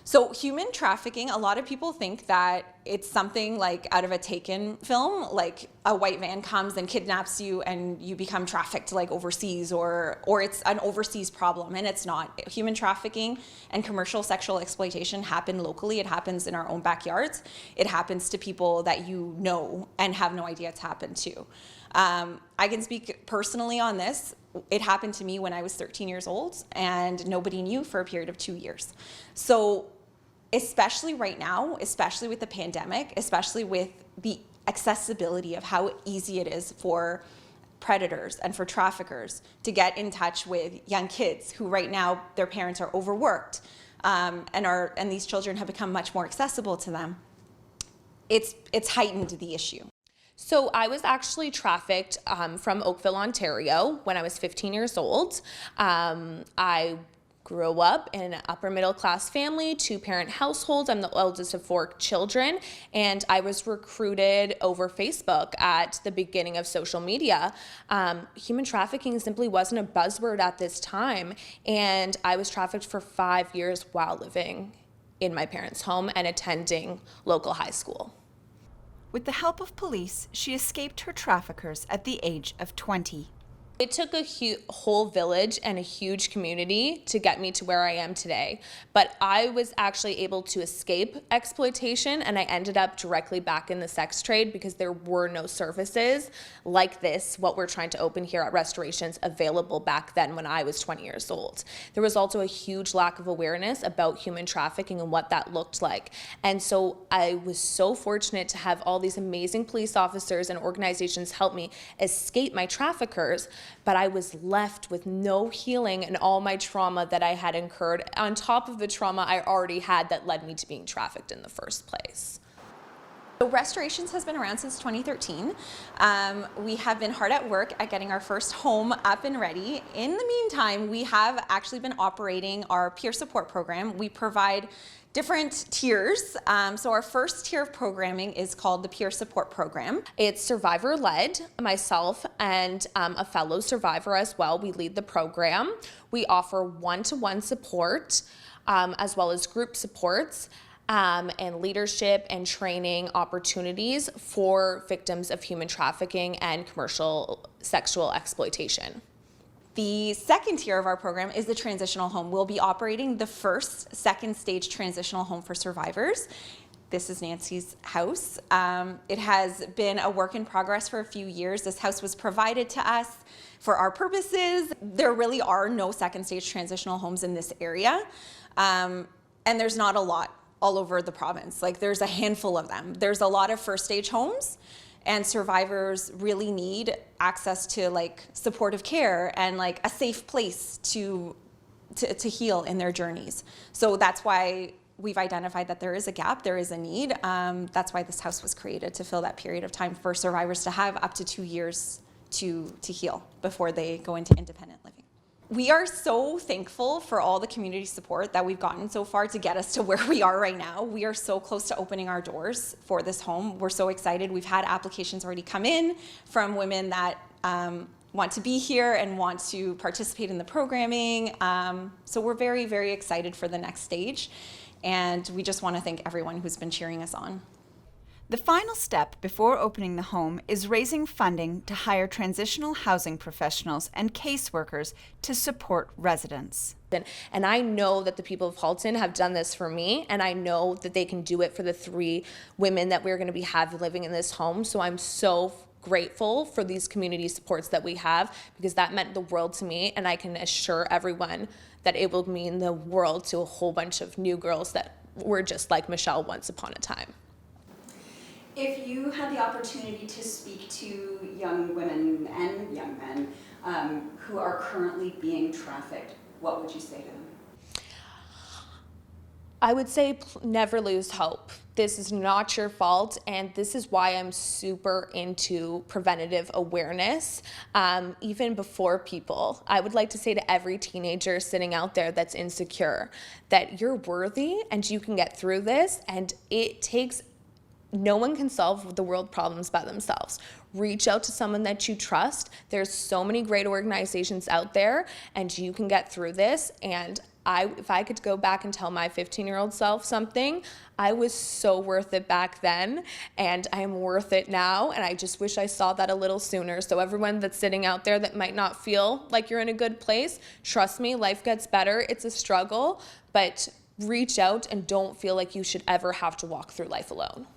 So human trafficking, a lot of people think that it's something like out of a Taken film, like a white van comes and kidnaps you and you become trafficked like overseas, or it's an overseas problem, and it's not. Human trafficking and commercial sexual exploitation happen locally. It happens in our own backyards. It happens to people that you know and have no idea it's happened to. I can speak personally on this. It happened to me when I was 13 years old and nobody knew for a period of 2 years. So especially right now, especially with the pandemic, especially with the accessibility of how easy it is for predators and for traffickers to get in touch with young kids who right now their parents are overworked, and these children have become much more accessible to them. It's heightened the issue. So I was actually trafficked from Oakville, Ontario when I was 15 years old. I grew up in an upper middle class family, 2-parent household. I'm the eldest of 4 children, and I was recruited over Facebook at the beginning of social media. Human trafficking simply wasn't a buzzword at this time, and I was trafficked for 5 years while living in my parents' home and attending local high school. With the help of police, she escaped her traffickers at the age of 20. It took a whole village and a huge community to get me to where I am today. But I was actually able to escape exploitation, and I ended up directly back in the sex trade because there were no services like this, what we're trying to open here at Restorations, available back then when I was 20 years old. There was also a huge lack of awareness about human trafficking and what that looked like. And so I was so fortunate to have all these amazing police officers and organizations help me escape my traffickers. But I was left with no healing and all my trauma that I had incurred on top of the trauma I already had that led me to being trafficked in the first place. So Restorations has been around since 2013. We have been hard at work at getting our first home up and ready. In the meantime, we have actually been operating our peer support program. We provide different tiers. So our first tier of programming is called the Peer Support Program. It's survivor-led. Myself and a fellow survivor as well, we lead the program. We offer one-to-one support as well as group supports and leadership and training opportunities for victims of human trafficking and commercial sexual exploitation. The second tier of our program is the transitional home. We'll be operating the first second stage transitional home for survivors. This is Nancy's house. It has been a work in progress for a few years. This house was provided to us for our purposes. There really are no second stage transitional homes in this area. And there's not a lot all over the province. Like, there's a handful of them. There's a lot of first stage homes, and survivors really need access to like supportive care and like a safe place to heal in their journeys. So that's why we've identified that there is a gap, there is a need. That's why this house was created, to fill that period of time for survivors to have up to 2 years to heal before they go into independent living. We are so thankful for all the community support that we've gotten so far to get us to where we are right now. We are so close to opening our doors for this home. We're so excited. We've had applications already come in from women that want to be here and want to participate in the programming. So we're very, very excited for the next stage. And we just want to thank everyone who's been cheering us on. The final step before opening the home is raising funding to hire transitional housing professionals and caseworkers to support residents. And I know that the people of Halton have done this for me, and I know that they can do it for the 3 women that we're going to be living in this home. So I'm so grateful for these community supports that we have, because that meant the world to me, and I can assure everyone that it will mean the world to a whole bunch of new girls that were just like Michelle once upon a time. If you had the opportunity to speak to young women and young men who are currently being trafficked, what would you say to them? I would say never lose hope. This is not your fault, and this is why I'm super into preventative awareness, even before people. I would like to say to every teenager sitting out there that's insecure that you're worthy and you can get through this, and no one can solve the world problems by themselves. Reach out to someone that you trust. There's so many great organizations out there, and you can get through this. And if I could go back and tell my 15-year-old self something, I was so worth it back then, and I am worth it now, and I just wish I saw that a little sooner. So everyone that's sitting out there that might not feel like you're in a good place, trust me, life gets better. It's a struggle, but reach out and don't feel like you should ever have to walk through life alone.